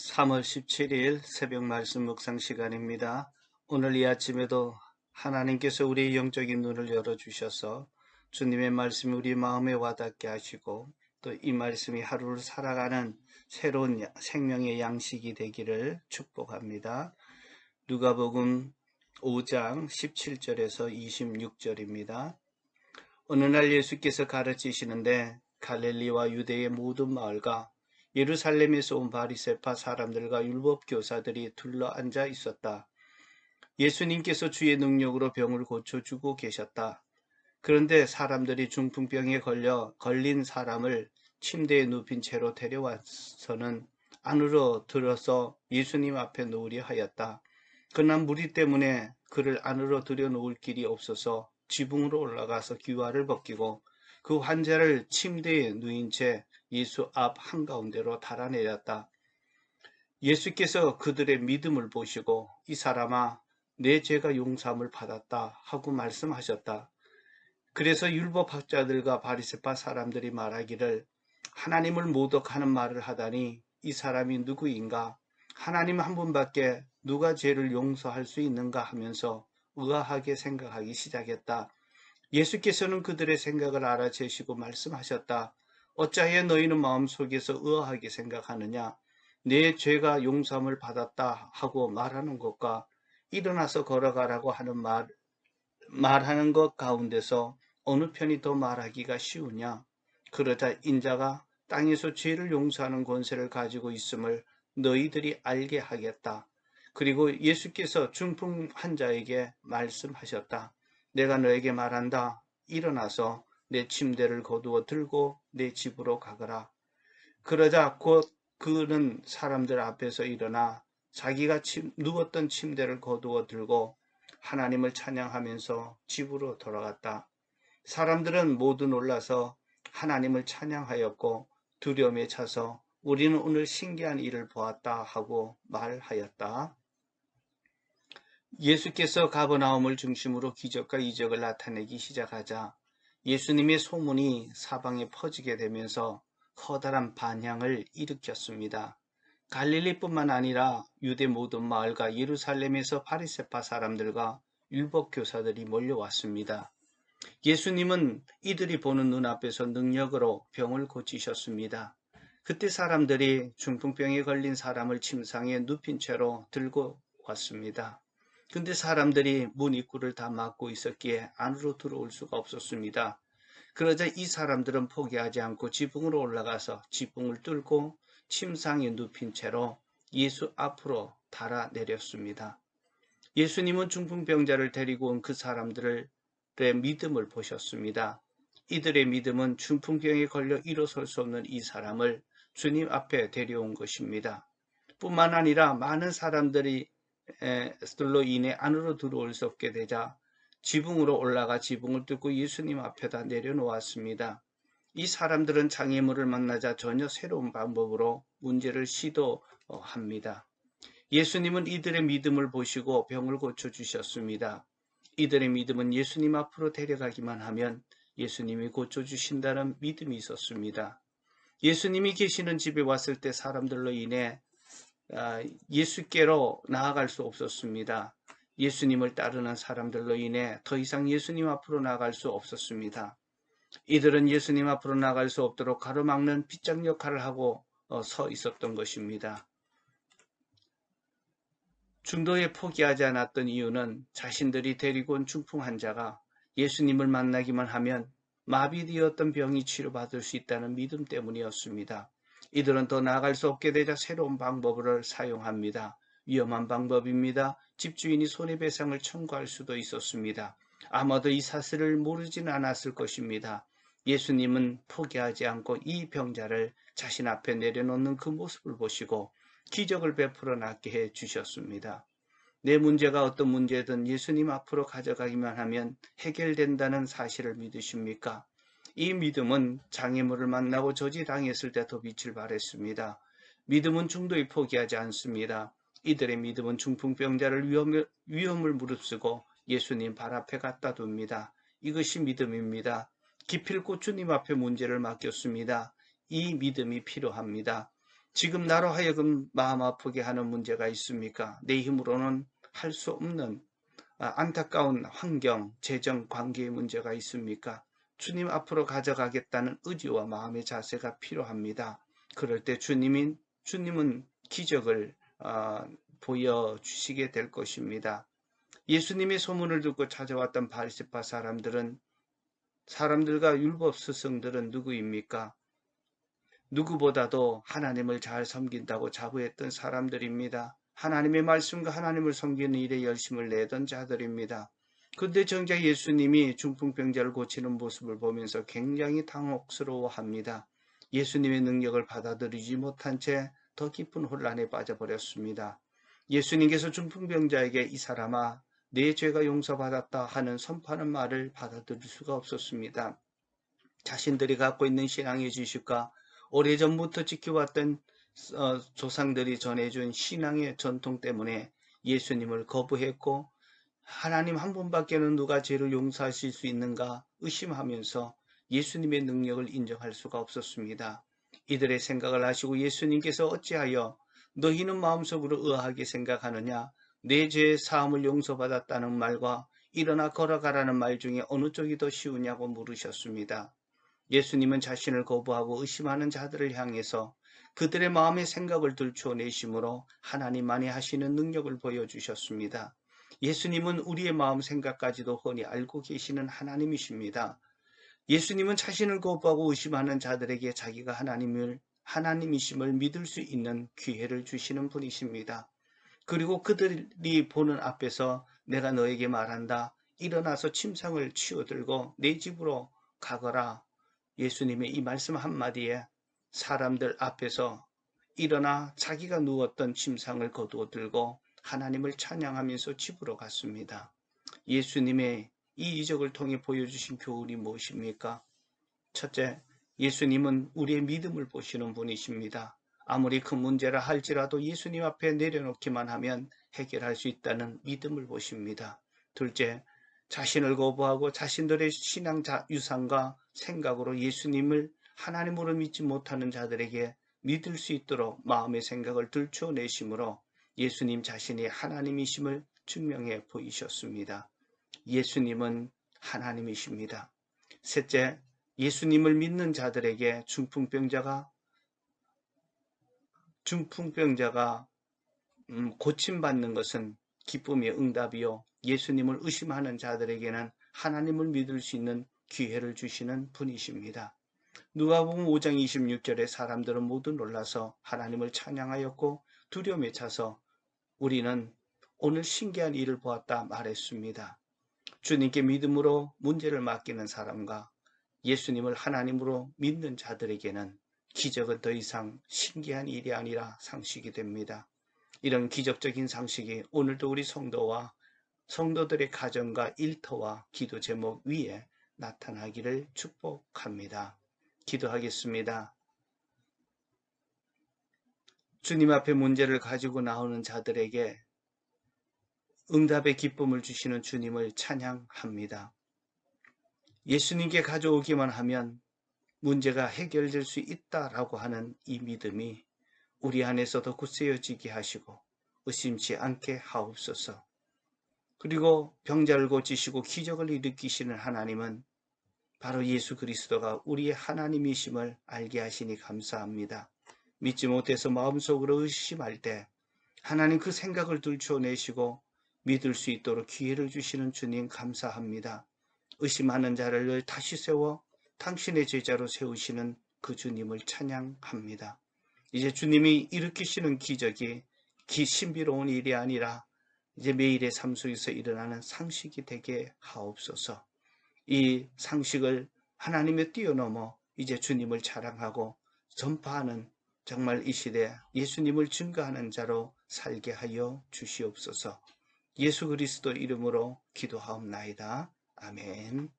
3월 17일 새벽 말씀 묵상 시간입니다. 오늘 이 아침에도 하나님께서 우리의 영적인 눈을 열어주셔서 주님의 말씀이 우리 마음에 와닿게 하시고 또 이 말씀이 하루를 살아가는 새로운 생명의 양식이 되기를 축복합니다. 누가복음 5장 17절에서 26절입니다. 어느 날 예수께서 가르치시는데 갈릴리와 유대의 모든 마을과 예루살렘에서 온 바리새파 사람들과 율법 교사들이 둘러앉아 있었다. 예수님께서 주의 능력으로 병을 고쳐주고 계셨다. 그런데 사람들이 중풍병에 걸린 사람을 침대에 눕힌 채로 데려와서는 안으로 들어서 예수님 앞에 놓으려 하였다. 그러나 무리 때문에 그를 안으로 들여놓을 길이 없어서 지붕으로 올라가서 귀화를 벗기고 그 환자를 침대에 누인 채 예수 앞 한가운데로 달아내렸다. 예수께서 그들의 믿음을 보시고 이 사람아 내 죄가 용서함을 받았다 하고 말씀하셨다. 그래서 율법학자들과 바리새파 사람들이 말하기를 하나님을 모독하는 말을 하다니 이 사람이 누구인가? 하나님 한 분밖에 누가 죄를 용서할 수 있는가 하면서 의아하게 생각하기 시작했다. 예수께서는 그들의 생각을 알아채시고 말씀하셨다. 어찌하여 너희는 마음속에서 의아하게 생각하느냐? 내 죄가 용서함을 받았다 하고 말하는 것과 일어나서 걸어가라고 하는 말하는 것 가운데서 어느 편이 더 말하기가 쉬우냐? 그러자 인자가 땅에서 죄를 용서하는 권세를 가지고 있음을 너희들이 알게 하겠다. 그리고 예수께서 중풍 환자에게 말씀하셨다. 내가 너에게 말한다. 일어나서 내 침대를 거두어 들고 내 집으로 가거라. 그러자 곧 그는 사람들 앞에서 일어나 자기가 누웠던 침대를 거두어 들고 하나님을 찬양하면서 집으로 돌아갔다. 사람들은 모두 놀라서 하나님을 찬양하였고 두려움에 차서 우리는 오늘 신기한 일을 보았다 하고 말하였다. 예수께서 가버나움을 중심으로 기적과 이적을 나타내기 시작하자 예수님의 소문이 사방에 퍼지게 되면서 커다란 반향을 일으켰습니다. 갈릴리뿐만 아니라 유대 모든 마을과 예루살렘에서 바리새파 사람들과 율법 교사들이 몰려왔습니다. 예수님은 이들이 보는 눈앞에서 능력으로 병을 고치셨습니다. 그때 사람들이 중풍병에 걸린 사람을 침상에 눕힌 채로 들고 왔습니다. 근데 사람들이 문 입구를 다 막고 있었기에 안으로 들어올 수가 없었습니다. 그러자 이 사람들은 포기하지 않고 지붕으로 올라가서 지붕을 뚫고 침상에 눕힌 채로 예수 앞으로 달아내렸습니다. 예수님은 중풍병자를 데리고 온 그 사람들의 믿음을 보셨습니다. 이들의 믿음은 중풍병에 걸려 일어설 수 없는 이 사람을 주님 앞에 데려온 것입니다. 뿐만 아니라 많은 사람들로 인해 안으로 들어올 수 없게 되자 지붕으로 올라가 지붕을 뚫고 예수님 앞에다 내려놓았습니다. 이 사람들은 장애물을 만나자 전혀 새로운 방법으로 문제를 시도합니다. 예수님은 이들의 믿음을 보시고 병을 고쳐주셨습니다. 이들의 믿음은 예수님 앞으로 데려가기만 하면 예수님이 고쳐주신다는 믿음이 있었습니다. 예수님이 계시는 집에 왔을 때 사람들로 인해 예수께로 나아갈 수 없었습니다. 예수님을 따르는 사람들로 인해 더 이상 예수님 앞으로 나아갈 수 없었습니다. 이들은 예수님 앞으로 나아갈 수 없도록 가로막는 빗장 역할을 하고 서 있었던 것입니다. 중도에 포기하지 않았던 이유는 자신들이 데리고 온 중풍 환자가 예수님을 만나기만 하면 마비되었던 병이 치료받을 수 있다는 믿음 때문이었습니다. 이들은 더 나아갈 수 없게 되자 새로운 방법을 사용합니다. 위험한 방법입니다. 집주인이 손해배상을 청구할 수도 있었습니다. 아마도 이 사실을 모르지는 않았을 것입니다. 예수님은 포기하지 않고 이 병자를 자신 앞에 내려놓는 그 모습을 보시고 기적을 베풀어 낫게 해 주셨습니다. 내 문제가 어떤 문제든 예수님 앞으로 가져가기만 하면 해결된다는 사실을 믿으십니까? 이 믿음은 장애물을 만나고 저지당했을 때 더 빛을 발했습니다. 믿음은 중도에 포기하지 않습니다. 이들의 믿음은 중풍병자를 위험을 무릅쓰고 예수님 발 앞에 갖다 둡니다. 이것이 믿음입니다. 기필코 주님 앞에 문제를 맡겼습니다. 이 믿음이 필요합니다. 지금 나로 하여금 마음 아프게 하는 문제가 있습니까? 내 힘으로는 할 수 없는 안타까운 환경, 재정, 관계의 문제가 있습니까? 주님 앞으로 가져가겠다는 의지와 마음의 자세가 필요합니다. 그럴 때 주님은 기적을 보여주시게 될 것입니다. 예수님의 소문을 듣고 찾아왔던 바리새파 사람들과 율법 스승들은 누구입니까? 누구보다도 하나님을 잘 섬긴다고 자부했던 사람들입니다. 하나님의 말씀과 하나님을 섬기는 일에 열심을 내던 자들입니다. 그런데 정작 예수님이 중풍병자를 고치는 모습을 보면서 굉장히 당혹스러워합니다. 예수님의 능력을 받아들이지 못한 채 더 깊은 혼란에 빠져버렸습니다. 예수님께서 중풍병자에게 이 사람아 내 죄가 용서받았다 하는 선포하는 말을 받아들일 수가 없었습니다. 자신들이 갖고 있는 신앙의 지식과 오래전부터 지켜왔던 조상들이 전해준 신앙의 전통 때문에 예수님을 거부했고 하나님 한 분밖에는 누가 죄를 용서하실 수 있는가 의심하면서 예수님의 능력을 인정할 수가 없었습니다. 이들의 생각을 아시고 예수님께서 어찌하여 너희는 마음속으로 의아하게 생각하느냐 내 죄의 사함을 용서받았다는 말과 일어나 걸어가라는 말 중에 어느 쪽이 더 쉬우냐고 물으셨습니다. 예수님은 자신을 거부하고 의심하는 자들을 향해서 그들의 마음의 생각을 들추어내심으로 하나님만이 하시는 능력을 보여주셨습니다. 예수님은 우리의 마음 생각까지도 훤히 알고 계시는 하나님이십니다. 예수님은 자신을 거부하고 의심하는 자들에게 자기가 하나님이심을 믿을 수 있는 기회를 주시는 분이십니다. 그리고 그들이 보는 앞에서 내가 너에게 말한다. 일어나서 침상을 치워들고 내 집으로 가거라. 예수님의 이 말씀 한마디에 사람들 앞에서 일어나 자기가 누웠던 침상을 거두어 들고 하나님을 찬양하면서 집으로 갔습니다. 예수님의 이 이적을 통해 보여주신 교훈이 무엇입니까? 첫째, 예수님은 우리의 믿음을 보시는 분이십니다. 아무리 큰 문제라 할지라도 예수님 앞에 내려놓기만 하면 해결할 수 있다는 믿음을 보십니다. 둘째, 자신을 거부하고 자신들의 신앙 유산과 생각으로 예수님을 하나님으로 믿지 못하는 자들에게 믿을 수 있도록 마음의 생각을 들춰내심으로 예수님 자신이 하나님이심을 증명해 보이셨습니다. 예수님은 하나님이십니다. 셋째, 예수님을 믿는 자들에게 중풍병자가 고침받는 것은 기쁨의 응답이요. 예수님을 의심하는 자들에게는 하나님을 믿을 수 있는 기회를 주시는 분이십니다. 누가복음 5장 26절에 사람들은 모두 놀라서 하나님을 찬양하였고 두려움에 차서 우리는 오늘 신기한 일을 보았다 말했습니다. 주님께 믿음으로 문제를 맡기는 사람과 예수님을 하나님으로 믿는 자들에게는 기적은 더 이상 신기한 일이 아니라 상식이 됩니다. 이런 기적적인 상식이 오늘도 우리 성도들의 가정과 일터와 기도 제목 위에 나타나기를 축복합니다. 기도하겠습니다. 주님 앞에 문제를 가지고 나오는 자들에게 응답의 기쁨을 주시는 주님을 찬양합니다. 예수님께 가져오기만 하면 문제가 해결될 수 있다라고 하는 이 믿음이 우리 안에서도 굳세어지게 하시고 의심치 않게 하옵소서. 그리고 병자를 고치시고 기적을 일으키시는 하나님은 바로 예수 그리스도가 우리의 하나님이심을 알게 하시니 감사합니다. 믿지 못해서 마음속으로 의심할 때 하나님 그 생각을 들춰내시고 믿을 수 있도록 기회를 주시는 주님 감사합니다. 의심하는 자를 다시 세워 당신의 제자로 세우시는 그 주님을 찬양합니다. 이제 주님이 일으키시는 기적이 신비로운 일이 아니라 이제 매일의 삶 속에서 일어나는 상식이 되게 하옵소서. 이 상식을 하나님에 뛰어넘어 이제 주님을 자랑하고 전파하는 정말 이 시대 예수님을 증거하는 자로 살게 하여 주시옵소서. 예수 그리스도 이름으로 기도하옵나이다. 아멘.